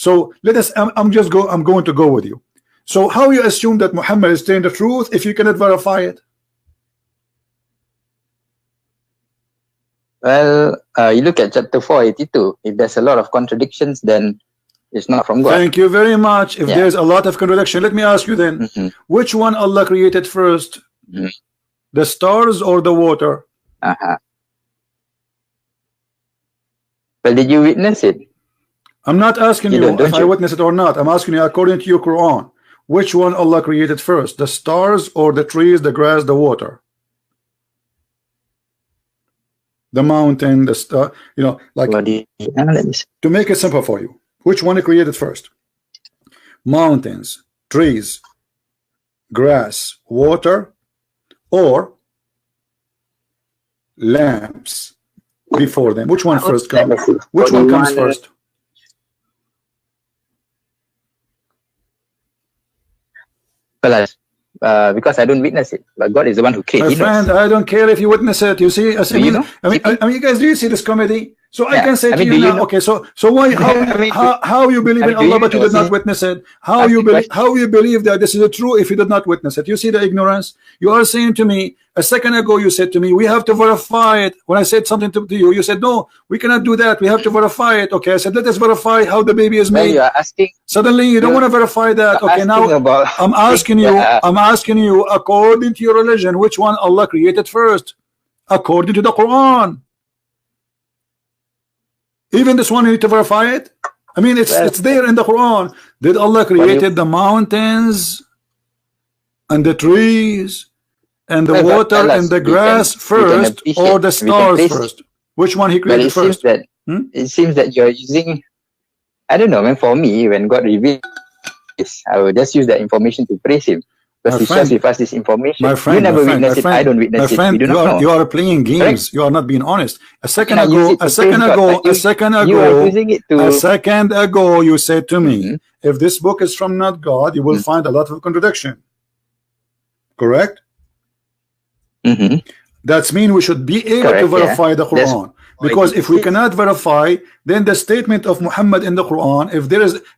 So let us. I'm going to go with you. So how you assume that Muhammad is telling the truth if you cannot verify it? Well, you look at chapter 482. If there's a lot of contradictions, then it's not from God. Thank you very much. If there's a lot of contradiction, let me ask you then, which one Allah created first? The stars or the water? Well, did you witness it? I'm not asking you if I witnessed it or not. I'm asking you according to your Quran. Which one Allah created first? The stars or the trees, the grass, the water? The mountain, the star, you know, like to make it simple for you. Which one he created first? Mountains, trees, grass, water, or lamps before them? Which one first comes? Which one comes first? Well, because I don't witness it, but God is the one who created. My friend, I don't care if you witness it. You see, I mean, you guys, do you see this comedy? So I can say to you now, okay, so why, how you believe in Allah but you did not witness it? How you believe that this is true if you did not witness it? You see the ignorance? You are saying to me, a second ago you said to me, we have to verify it. When I said something to you, you said, no, we cannot do that. We have to verify it. Okay, I said, let us verify how the baby is made. You are asking. Suddenly you don't want to verify that. Okay, now I'm asking you, according to your religion, which one Allah created first? According to the Quran. Even this one you need to verify it. I mean, it's there in the Quran. Did Allah created the mountains and the trees and the water and the grass first, or the stars first? Which one he created first? It seems that you're using, I don't know, man. For me, when God reveals this, I will just use that information to praise Him. Because He shares with us this information. You never witness it. I don't witness it. We do not know. You are playing games. You are not being honest. A second ago, you said to me, if this book is from not God, you will find a lot of contradiction. Correct? That means we should be able to verify the Quran. Because if we cannot verify, then the statement of Muhammad in the Quran,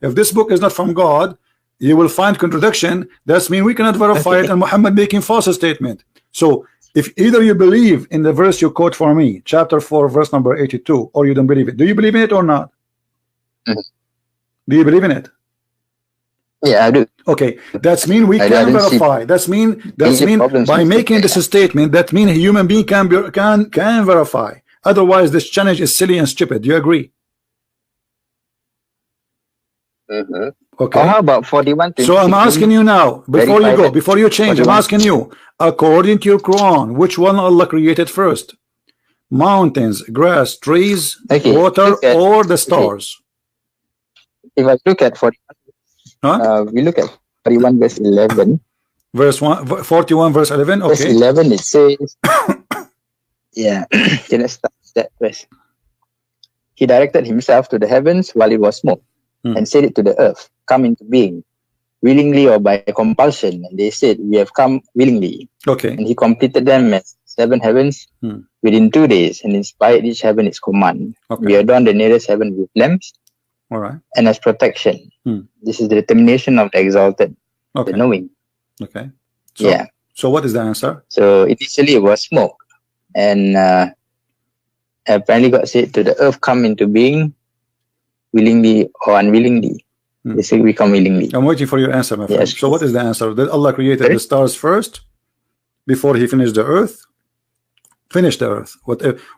if this book is not from God, you will find contradiction. That means we cannot verify it, and Muhammad making false statement. So if either you believe in the verse you quote for me, chapter 4, verse number 82, or you don't believe it. Do you believe in it or not? Do you believe in it? Yeah, I do. Okay, that means we can verify. That means by making this statement, that means a human being can verify. Otherwise, this challenge is silly and stupid. Do you agree? Okay. How about 41? So I'm asking you now, before you go, before you change, 41. I'm asking you, according to your Quran, which one Allah created first? Mountains, grass, trees, water, or the stars? If I look at 41, we look at 41 verse 11. Verse 41 verse 11. Okay. Verse 11 it says, yeah, let's start that verse. He directed Himself to the heavens while it was smoke, and said it to the earth, come into being, willingly or by compulsion. And they said, we have come willingly. Okay. And He completed them as 7 heavens within 2 days, and inspired each heaven its command. We adorned the nearest heaven with lamps, and as protection. This is the determination of the exalted, the knowing. Okay. So, so what is the answer? So initially it was smoke, and apparently God said to the earth, come into being, willingly or unwillingly. They say we come willingly. I'm waiting for your answer, my friend. So what is the answer? Did Allah created the stars first before He finished the earth? Finished the earth,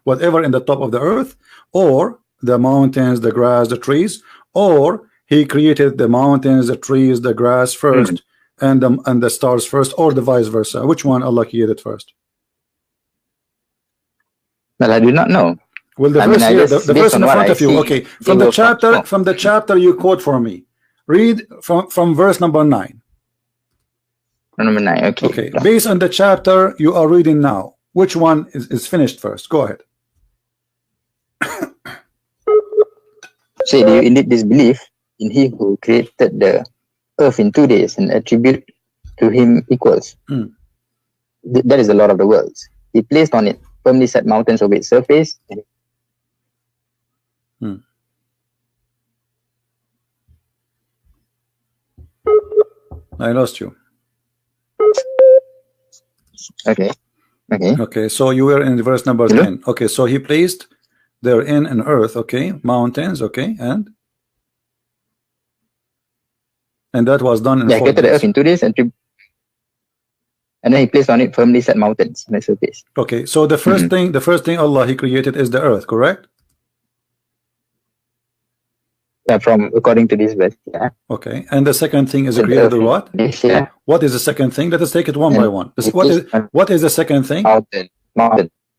whatever in the top of the earth, or the mountains, the grass, the trees, or He created the mountains, the trees, the grass first, and the stars first, or the vice versa? Which one Allah created first? Well, I do not know. Well, the verse here, the verse in front of you. Okay, from the chapter you quote for me. Read from verse number 9. Number 9. Okay. Okay. Based on the chapter you are reading now, which one is finished first? Go ahead. Say, do you indeed disbelieve in He who created the earth in 2 days and attribute to Him equals? That is the Lord of the worlds. He placed on it firmly set mountains over its surface. I lost you. Okay. So you were in verse number 10. Okay, so he placed therein an earth, okay, mountains, okay, and that was done in 4 created days. the earth in 2 days, and then he placed on it firmly set mountains on the surface. Okay, so the first thing Allah he created is the earth, correct? Yeah, from according to this verse. Yeah. Okay, and the second thing is created what? Yeah. What is the second thing? Let us take it one by one. What is the second thing?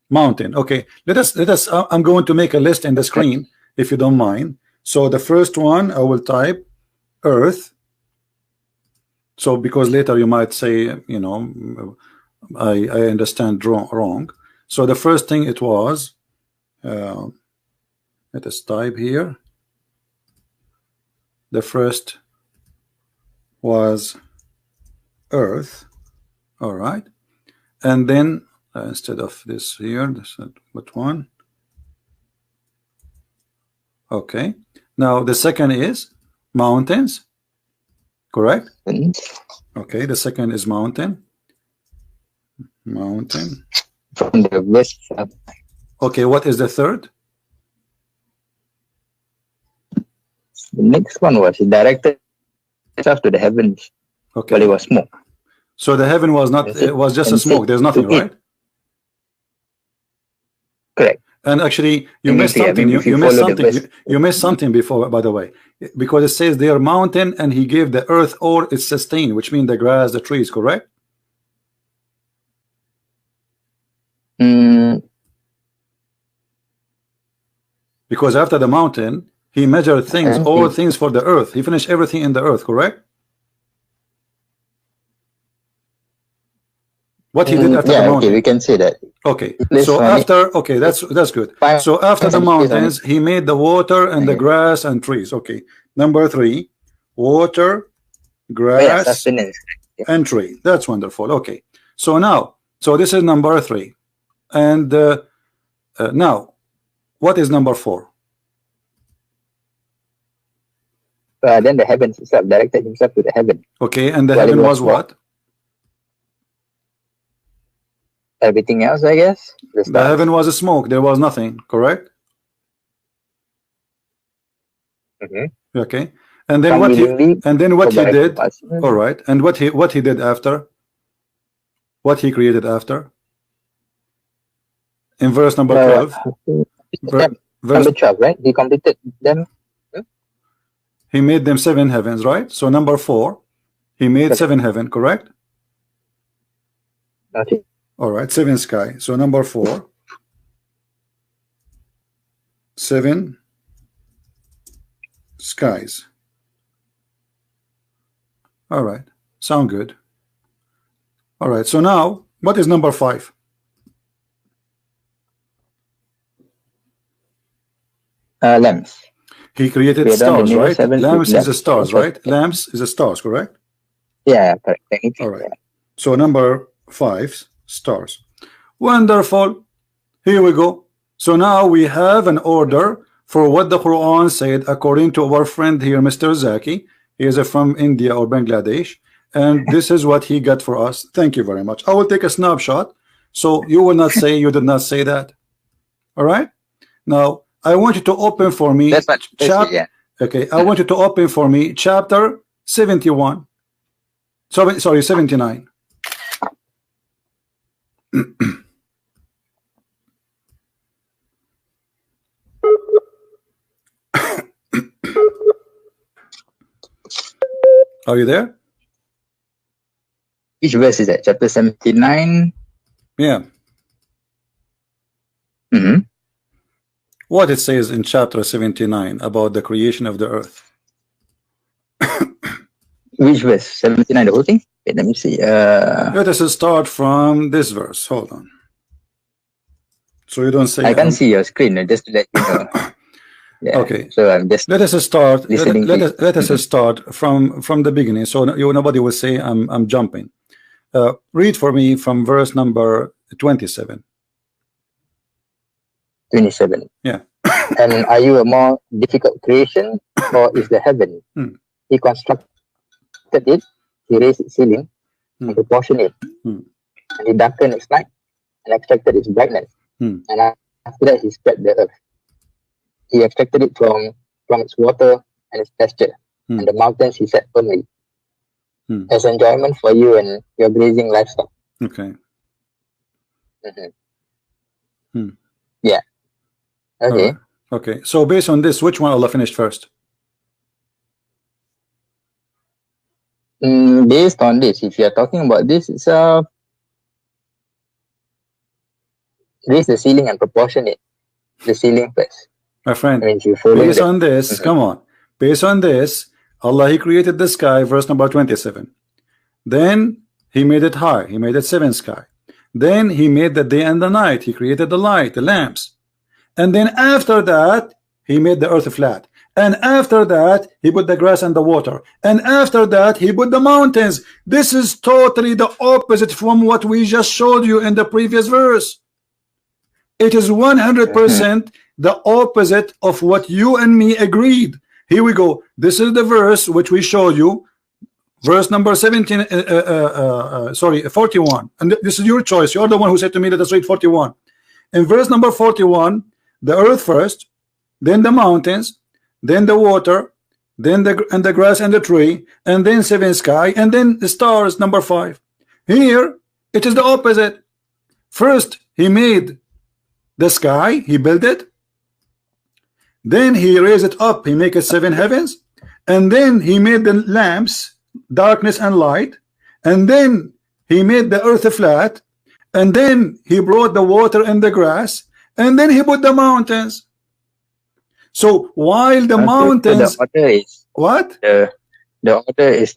Mountain. Okay, let us. I'm going to make a list in the screen if you don't mind. So the first one I will type earth. So because later you might say, you know, I understand wrong. So the first thing it was, let us type here. The first was earth, all right, and then instead of this here, this what one? Okay, now the second is mountains, correct? Okay, the second is mountain. From the west. Okay, what is the third? The next one was he directed itself to the heavens. Okay. While it was smoke. So the heaven was not, it was just a smoke. There's nothing, right? Correct. And actually, you missed something. You missed something. You missed something before, by the way, because it says they are mountain, and he gave the earth or its sustain, which means the grass, the trees, correct? Because after the mountain, he measured things, all things for the earth. He finished everything in the earth, correct? What he did after the mountain. Okay, we can say that. Okay, so after, okay, that's good. So after the mountains, he made the water and the grass and trees. Okay, number 3, water, grass, and tree. That's wonderful. Okay, so now, so this is number 3, and now, what is number 4? Then the heavens itself directed himself to the heaven. Okay, and the heaven was what? Everything else, I guess. The heaven was a smoke. There was nothing, correct? Okay, and then what he did? All right, and what he did after? What he created after? In verse number 12. Verse 12, right? He completed them. He made them 7 heavens, right? So number 4, he made 7 heaven, correct? Okay. All right, 7 sky. So number 4, 7 skies. All right, sound good. All right, so now what is number 5? Lamps. He created stars, right? Lamps is the stars, right? Lamps is the stars, correct? Yeah, correct. All right. So number 5, stars. Wonderful. Here we go. So now we have an order for what the Quran said according to our friend here, Mr. Zaki. He is from India or Bangladesh, and this is what he got for us. Thank you very much. I will take a snapshot so you will not say you did not say that. All right. Now I want you to open for me. Okay, I want you to open for me chapter 71. Sorry, 79. Are you there? Which verse is that? Chapter 79? Yeah. What it says in chapter 79 about the creation of the earth. Which verse? 79, the whole thing? Wait, let me see. Let us start from this verse. Hold on. So you don't say... I can't see your screen, just to let you know. Yeah. Okay. So I'm just... Let us start. Let us start from the beginning. So nobody will say I'm jumping. Read for me from verse number 27. 27. Yeah. And are you a more difficult creation, or is the heaven? He constructed it he raised its ceiling and proportioned it. And he darkened its night and extracted its brightness. And after that, he spread the earth. He extracted it from its water and its pasture. And the mountains he set firmly as enjoyment for you and your grazing livestock. Okay. Yeah. Okay. Right. Okay. So based on this, which one Allah finished first? Based on this, if you are talking about this, it's raise the ceiling and proportion it. The ceiling first. My friend, I mean, based on this, come on. Based on this, Allah, He created the sky, verse number 27. Then He made it high. He made it 7th sky. Then He made the day and the night. He created the light, the lamps. And then after that, He made the earth flat. And after that, He put the grass and the water. And after that, He put the mountains. This is totally the opposite from what we just showed you in the previous verse. It is 100% the opposite of what you and me agreed. Here we go. This is the verse which we showed you. Verse number 17, 41. And this is your choice. You're the one who said to me, let us read 41. In verse number 41, the earth first, then the mountains, then the water, then the grass and the tree, and then 7th sky, and then the stars, number 5. Here, it is the opposite. First, He made the sky, He built it. Then He raised it up, He make it 7 heavens. And then He made the lamps, darkness and light. And then He made the earth flat. And then He brought the water and the grass. And then He put the mountains. So while the mountains, the order is what? The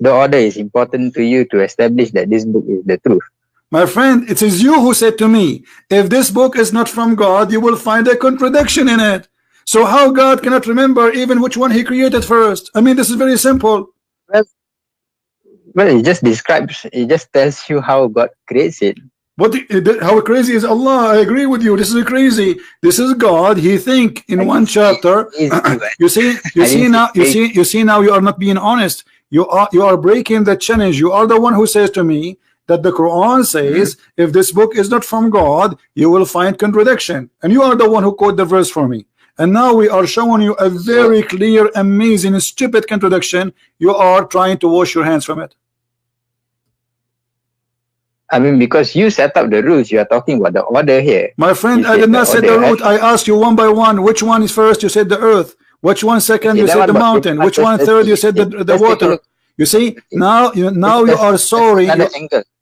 order is important to you to establish that this book is the truth. My friend, it is you who said to me, if this book is not from God, you will find a contradiction in it. So how God cannot remember even which one He created first? I mean, this is very simple. Well, it just describes, it just tells you how God creates it. What? How crazy is Allah? I agree with you. This is crazy. This is God. He think in one chapter. You see now you are not being honest. You are breaking the challenge. You are the one who says to me that the Quran says if this book is not from God, you will find contradiction. And you are the one who quote the verse for me. And now we are showing you a very clear, amazing, stupid contradiction. You are trying to wash your hands from it. I mean, because you set up the rules, you are talking about the order here. My friend, I did not set the root. I asked you one by one. Which one is first? You said the earth. Which one second? You said the mountain. Which one third? You said the water. You see, now you are sorry.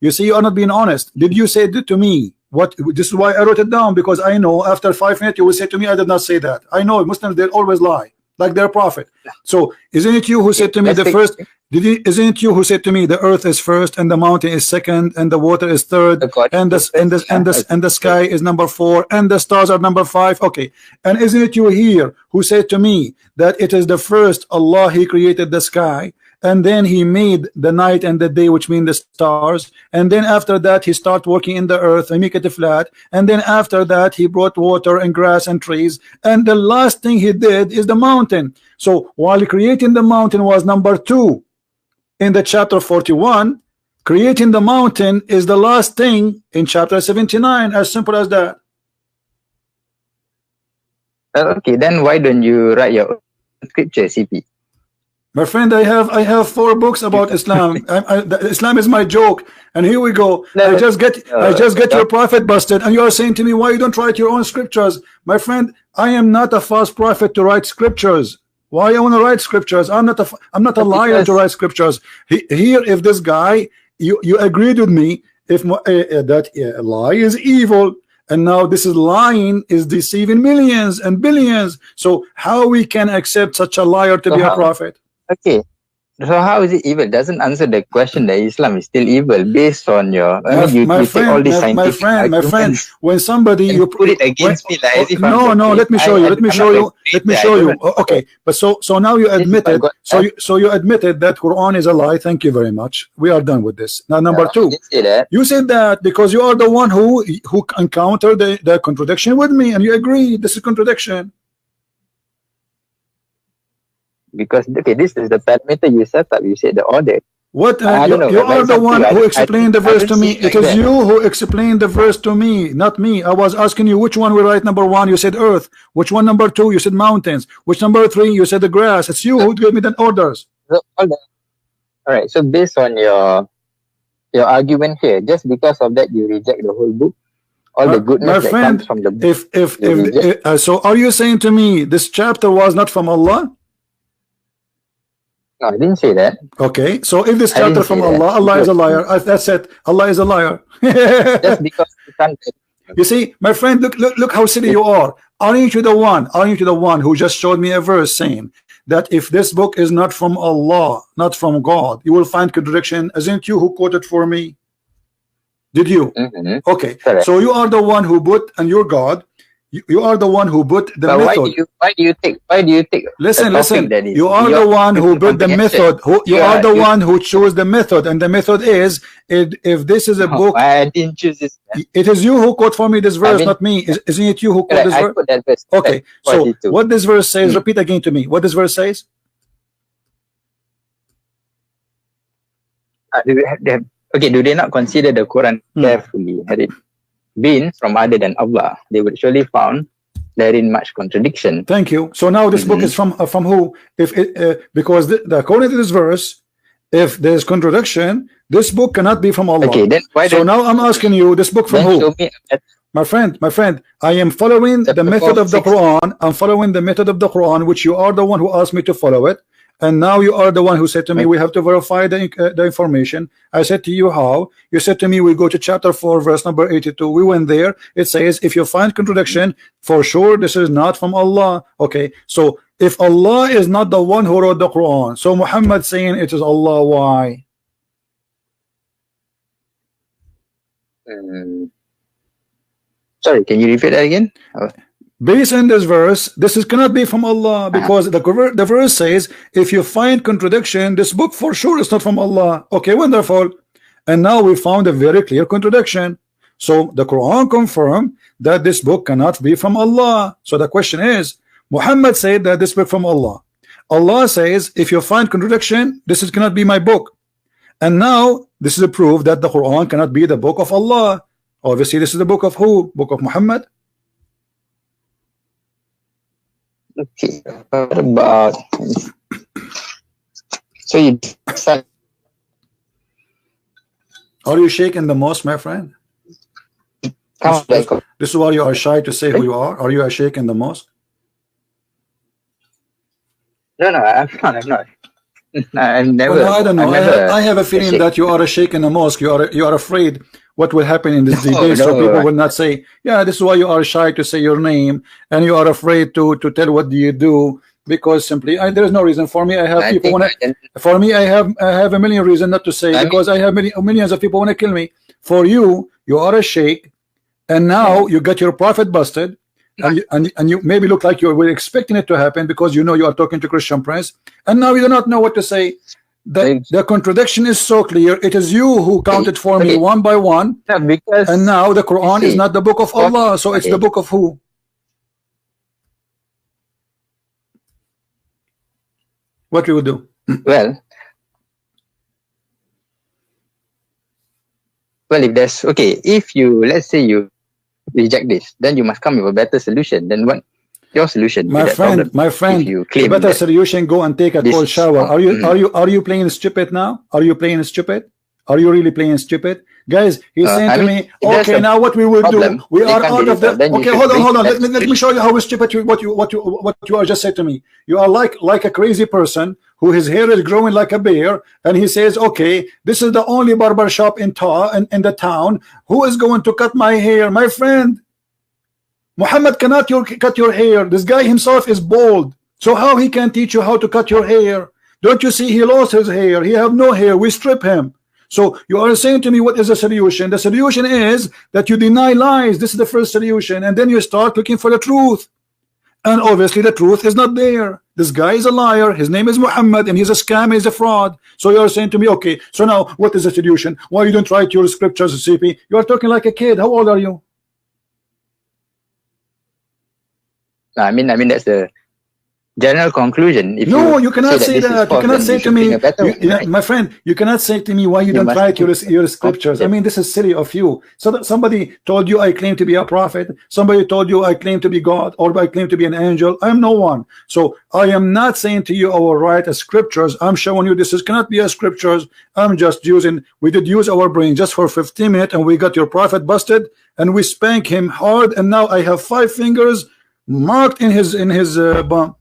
You see, you are not being honest. Did you say that to me? What? This is why I wrote it down, because I know after 5 minutes you will say to me, I did not say that. I know Muslims, they always lie, like their prophet. So isn't it you who said to me the first? Isn't it you who said to me the earth is first and the mountain is second and the water is third and the sky is number 4 and the stars are number 5? Okay, and isn't it you here who said to me that it is the first Allah, He created the sky, and then He made the night and the day, which mean the stars, and then after that He start working in the earth and make it flat, and then after that He brought water and grass and trees, and the last thing He did is the mountain. So while creating the mountain was number 2 in the chapter 41, creating the mountain is the last thing in chapter 79. As simple as that. Okay, then why don't you write your own scripture, CP? My friend, I have 4 books about Islam. Islam is my joke, and here we go. I just get your prophet busted, and you are saying to me, why you don't write your own scriptures? My friend, I am not a false prophet to write scriptures. Why I want to write scriptures? I'm not a liar to write scriptures. Here, if this guy, you agreed with me, if that lie is evil, and now this is lying is deceiving millions and billions. So how we can accept such a liar to be a prophet? Okay, so how is it evil? Doesn't answer the question that Islam is still evil based on your. My friend. When somebody you put it against me, like no. Let me show you. Okay, but so now you admitted. So you admitted that Quran is a lie. Thank you very much. We are done with this. Now number 2, you said that because you are the one who encountered the contradiction with me, and you agree this is contradiction. Because okay, this is the parameter you set up. You said the order. What you are the one who explained the verse to me. It is you who explained the verse to me, not me. I was asking you which one we write number 1. You said earth. Which one number 2? You said mountains. Which number 3? You said the grass. It's you who gave me the orders. So, all right. So based on your argument here, just because of that you reject the whole book, all the goodness that comes from the book. If so, are you saying to me this chapter was not from Allah? No, I didn't say that. Okay, so if this chapter from Allah, Allah is a liar. That's it. Allah is a liar. Just because you can't. You see, my friend, look how silly you are. Aren't you the one who just showed me a verse saying that if this book is not from Allah, not from God, you will find contradiction? Isn't you who quoted for me? Did you? Okay, correct. So you are the one who put, and your God, you are the one who put the method. Why do you take listen, you are the one who put the method. You are the one who chose the method, and the method is if this is a book. I didn't choose this. It is you who quote for me this verse, not me. Isn't it you who quote this verse? That verse? Okay, so what this verse says, repeat again to me. What this verse says? Okay, do they not consider the Quran carefully? Had it been from other than Allah, they would surely found therein much contradiction. Thank you. So now this book is from who? If it, because according to this verse, if there is contradiction, this book cannot be from Allah. Okay, then why? So now I'm asking you, this book from who? My friend, I am following the method of the Quran. I'm following the method of the Quran, which you are the one who asked me to follow it. And now you are the one who said to me, we have to verify the information. I said to you, how? You said to me, we go to chapter 4, verse number 82. We went there. It says, if you find contradiction, for sure this is not from Allah. Okay, so if Allah is not the one who wrote the Quran, so Muhammad saying it is Allah, why? Sorry, can you repeat that again? Based on this verse, this cannot be from Allah, because the verse says, if you find contradiction, this book for sure is not from Allah. Okay, wonderful. And now we found a very clear contradiction. So the Quran confirmed that this book cannot be from Allah. So the question is, Muhammad said that this book from Allah. Allah says, if you find contradiction, this cannot be my book. And now this is a proof that the Quran cannot be the book of Allah. Obviously, this is the book of who? Book of Muhammad. Okay, what about so you are you shaking the most, my friend? This is why you are shy to say who you are. Are you a sheikh in the mosque? No, I'm not. I'm never. Well, I don't know. I have a feeling that you are a sheikh in the mosque. You are afraid what will happen in this debate, so people will not say, yeah, this is why you are shy to say your name, and you are afraid to tell what do you do, because simply there is no reason. For me, I have people want to. For me, I have a million reasons not to say, because I have millions of people want to kill me. For you, you are a sheikh, and now you got your prophet busted. And you maybe look like you were expecting it to happen, because you know you are talking to Christian Prince, and now you do not know what to say. The contradiction is so clear. It is you who counted for me one by one, and now the Quran is not the book of Allah, so it's the book of who? What we would do? Well, if there's if you, let's say you reject this, then you must come with a better solution. Then what your solution? My friend, the better solution, go and take a cold shower. Are you playing stupid now? Are you playing stupid? Are you really playing stupid? Guys, he's saying to me, okay, now what we will do, we are out of the, okay, hold on, let me show you how stupid what you are just said to me. You are like a crazy person who his hair is growing like a bear, and he says, okay, this is the only barber shop in the town. Who is going to cut my hair? My friend, Muhammad cannot cut your hair. This guy himself is bald, so how he can teach you how to cut your hair? Don't you see he lost his hair? He have no hair. We strip him. So you are saying to me, what is the solution? The solution is that you deny lies. This is the first solution, and then you start looking for the truth, and obviously the truth is not there. This guy is a liar. His name is Muhammad, and he's a scam. He's a fraud. So you are saying to me, okay, so now what is the solution? Why you don't write your scriptures, CP? You are talking like a kid. How old are you? I mean that's the general conclusion. If no, you cannot say that. You cannot say to me, my friend, you cannot say to me why you don't write your scriptures. I mean, this is silly of you. So that somebody told you I claim to be a prophet, somebody told you I claim to be God, or I claim to be an angel. I'm no one. So I am not saying to you I will write a scriptures. I'm showing you this cannot be a scriptures. I'm just using, we did use our brain just for 15 minutes, and we got your prophet busted, and we spank him hard, and now I have 5 fingers marked in his bum.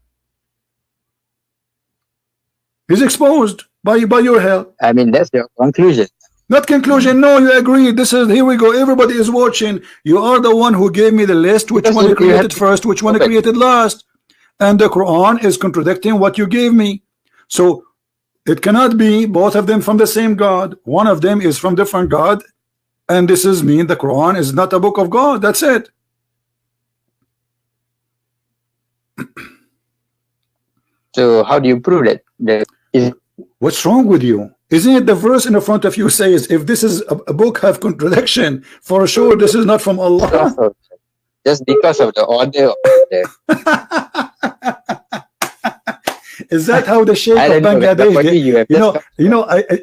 He's exposed by your help. I mean, that's your conclusion. Not conclusion. No, you agree. This is, here we go. Everybody is watching. You are the one who gave me the list. Which one you created first? Which one you created last? And the Quran is contradicting what you gave me. So it cannot be both of them from the same God. One of them is from different God. And this is mean the Quran is not a book of God. That's it. So how do you prove that? What's wrong with you? Isn't it the verse in the front of you says, if this is a book have contradiction, for sure this is not from Allah. Just because of the order of Is that how the Sheikh of Bangladesh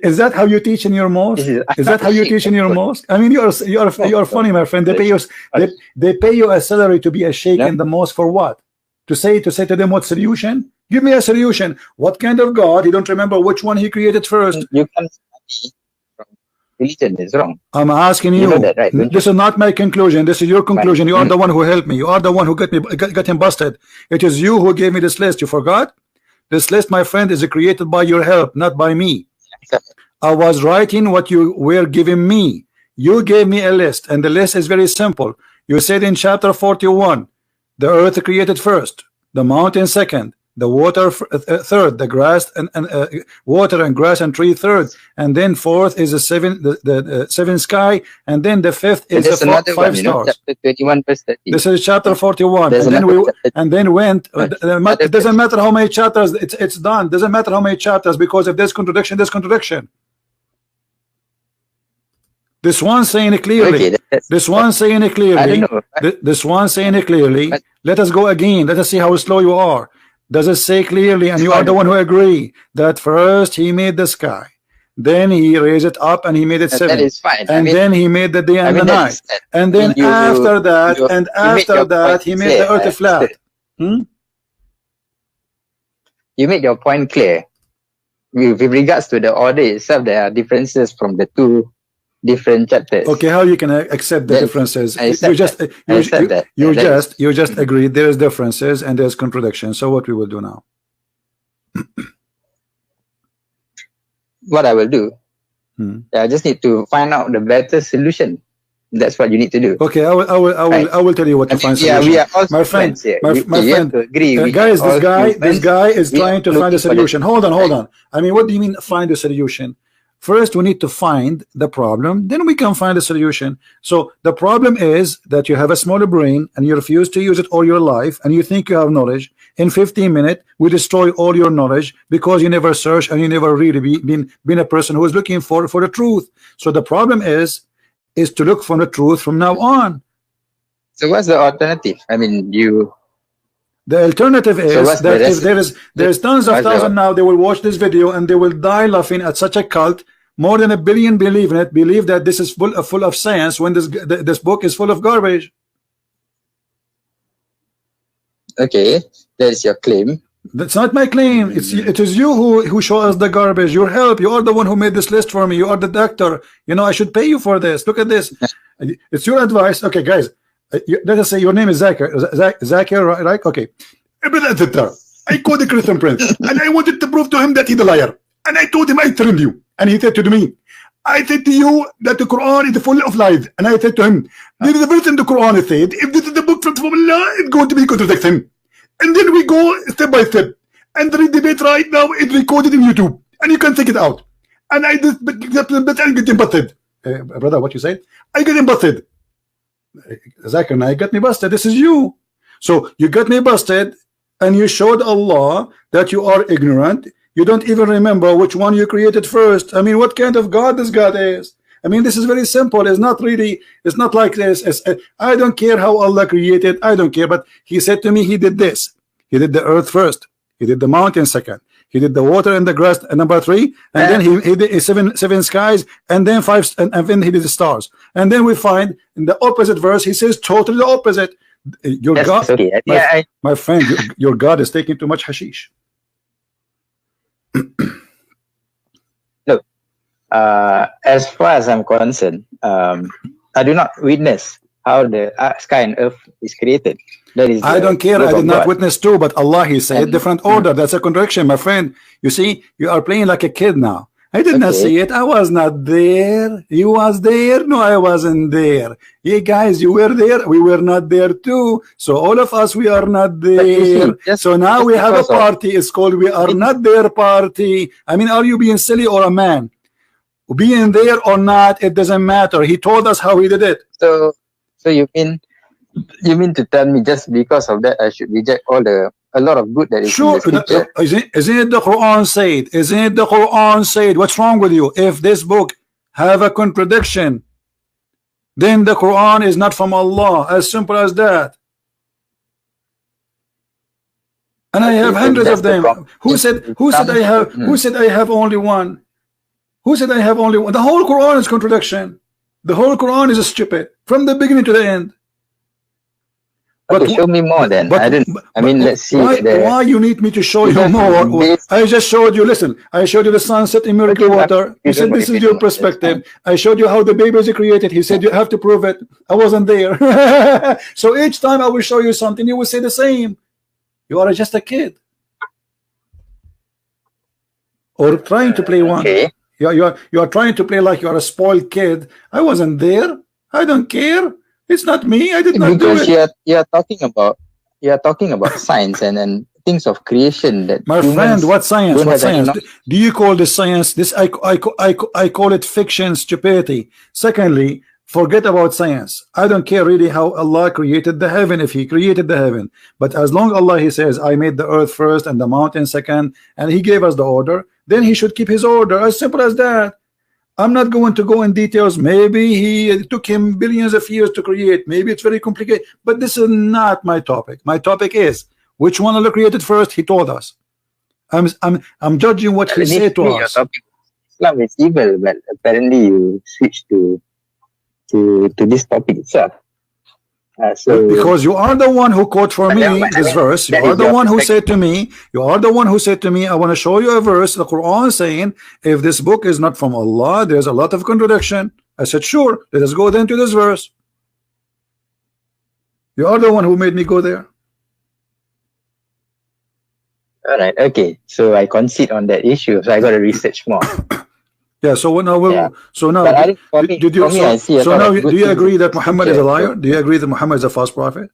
is that how you teach in your mosque? Is that how you teach in your mosque? I mean, you are funny, my friend. They pay you a salary to be a Sheikh in the mosque for what? To say to them what solution? Give me a solution. What kind of God? You don't remember which one he created first. You can study from religion is wrong. I'm asking you. That, right? This is not my conclusion. This is your conclusion. You are the one who helped me. You are the one who got him busted. It is you who gave me this list. You forgot? This list, my friend, is created by your help, not by me. I was writing what you were giving me. You gave me a list, and the list is very simple. You said in chapter 41, the earth created first, the mountain second, the water third, the grass and water and grass and tree third, and then fourth is the seven sky, and then the fifth is the 5 stars. Chapter 21 verse 30. This is chapter 41, and then went. It doesn't matter how many chapters. It's done. Doesn't matter how many chapters, because if there's contradiction, there's contradiction. This one saying it clearly. This one saying it clearly. This one saying it clearly. Let us go again. Let us see how slow you are. Does it say clearly, and you are the one who agree, that first he made the sky, then he raised it up and he made it 7, that is fine. And then he made the day and the night, and then after that he made the earth flat. You made your point clear. With regards to the order itself, there are differences from the 2 different chapters. Okay, how you can accept the differences? You just agreed there's differences and there's contradiction. So what we will do now? What I will do? I just need to find out the better solution. That's what you need to do. Okay, I will tell you what to find solution. We are all my friend, here. my friend, guys, this guy is trying to find a solution. Hold on. I mean, what do you mean find a solution? First, we need to find the problem, then we can find a solution. So the problem is that you have a smaller brain and you refuse to use it all your life, and you think you have knowledge. In 15 minutes, we destroy all your knowledge because you never search and you never really been a person who is looking for the truth. So the problem is to look for the truth from now on. So what's the alternative? I mean, the alternative is that if there's tons of thousands now, they will watch this video and they will die laughing at such a cult. More than 1 billion believe in it, believe that this is full of science, when this book is full of garbage. Okay, that is your claim. That's not my claim. It is you who show us the garbage. Your help. You are the one who made this list for me. You are the doctor. You know, I should pay you for this. Look at this. It's your advice. Okay, guys. Let us say your name is Zakir, right? Okay. I called the Christian Prince and I wanted to prove to him that he's a liar. And I told him I trained you. And he said to me, I said to you that the Quran is full of lies. And I said to him, there is a verse in the Quran that said, if this is the book from Allah, it's going to be contradiction. And then we go step by step. And the debate right now is recorded in YouTube. And you can check it out. And I just get him busted. Brother, what you said? I get him busted. Zakir, I got me busted. This is you. So you got me busted, and you showed Allah that you are ignorant. You don't even remember which one you created first. I mean, what kind of God this God is? I mean, this is very simple. It's not like this. I don't care how Allah created. I don't care. But he said to me, he did this. He did the earth first. He did the mountain second. He did the water and the grass number 3, and then he did seven skies, and then 5, and then he did the stars. And then we find in the opposite verse he says totally the opposite. Your God, okay. My friend, your God is taking too much hashish. Look, as far as I'm concerned, I do not witness how the sky and earth is created. That is I don't care. I did not witness too, but Allah, He said different order. That's a contradiction, my friend. You see, you are playing like a kid now. I did not see it. I was not there. You was there? No, I wasn't there. Yeah, guys, you were there. We were not there too. So all of us, we are not there. So now we have a party. It's called We Are Not There Party. I mean, are you being silly or a man? Being there or not, it doesn't matter. He told us how he did it. So you mean to tell me just because of that I should reject a lot of good that is sure. in the scripture? Isn't it the Quran said? Isn't it the Quran said? What's wrong with you? If this book have a contradiction, then the Quran is not from Allah. As simple as that. And I have hundreds of them. Who said I have only one? Who said I have only one? The whole Quran is contradiction. The whole Quran is stupid from the beginning to the end. But show me more then. Let's see. Why you need me to show you more? I just showed you. Listen, I showed you the sunset in miracle water. You said this is your perspective. I showed you how the babies are created. He said you have to prove it. I wasn't there. So each time I will show you something, you will say the same. You are just a kid, or trying to play one. Okay. You are trying to play like you are a spoiled kid. I wasn't there. I don't care. It's not me. I did not do it. Because you're talking about science and things of creation that my friend. What science? What science? Do you call this science? This I call it fiction, stupidity. Secondly, forget about science. I don't care really how Allah created the heaven, if He created the heaven. But as long Allah He says I made the earth first and the mountain second, and He gave us the order, then He should keep His order. As simple as that. I'm not going to go in details. Maybe He took Him billions of years to create. Maybe it's very complicated. But this is not my topic. My topic is which one Allah created first. He told us. I'm judging what He said to us. Islam is evil, but apparently you switch to this topic itself. Because you are the one who quote for me this verse. You are the one who said to me, I want to show you a verse, the Quran, saying if this book is not from Allah, there's a lot of contradiction. I said, sure, let us go then to this verse. You are the one who made me go there. All right, okay. So I concede on that issue. So I got to research more. Yeah. So now do you agree that Muhammad is a liar? Do you agree that Muhammad is a false prophet?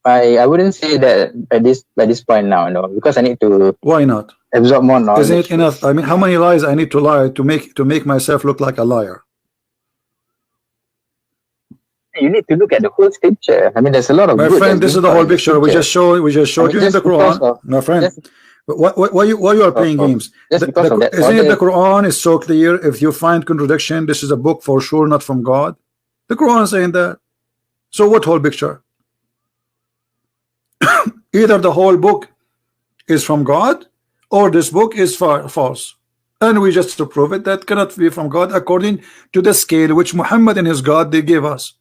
I wouldn't say that at this point now, no, because I need to. Why not? Absorb more knowledge. Isn't it enough? I mean, how many lies I need to lie to make myself look like a liar? You need to look at the whole scripture. I mean, there's a lot of. My friend, this is the whole picture. We just showed you in the Quran, my friend. Why you are playing games? Isn't it the Quran is so clear? If you find contradiction, this is a book for sure not from God. The Quran is saying that. So what whole picture? Either the whole book is from God, or this book is false. And we just to prove it, that cannot be from God according to the scale which Muhammad and his God they gave us.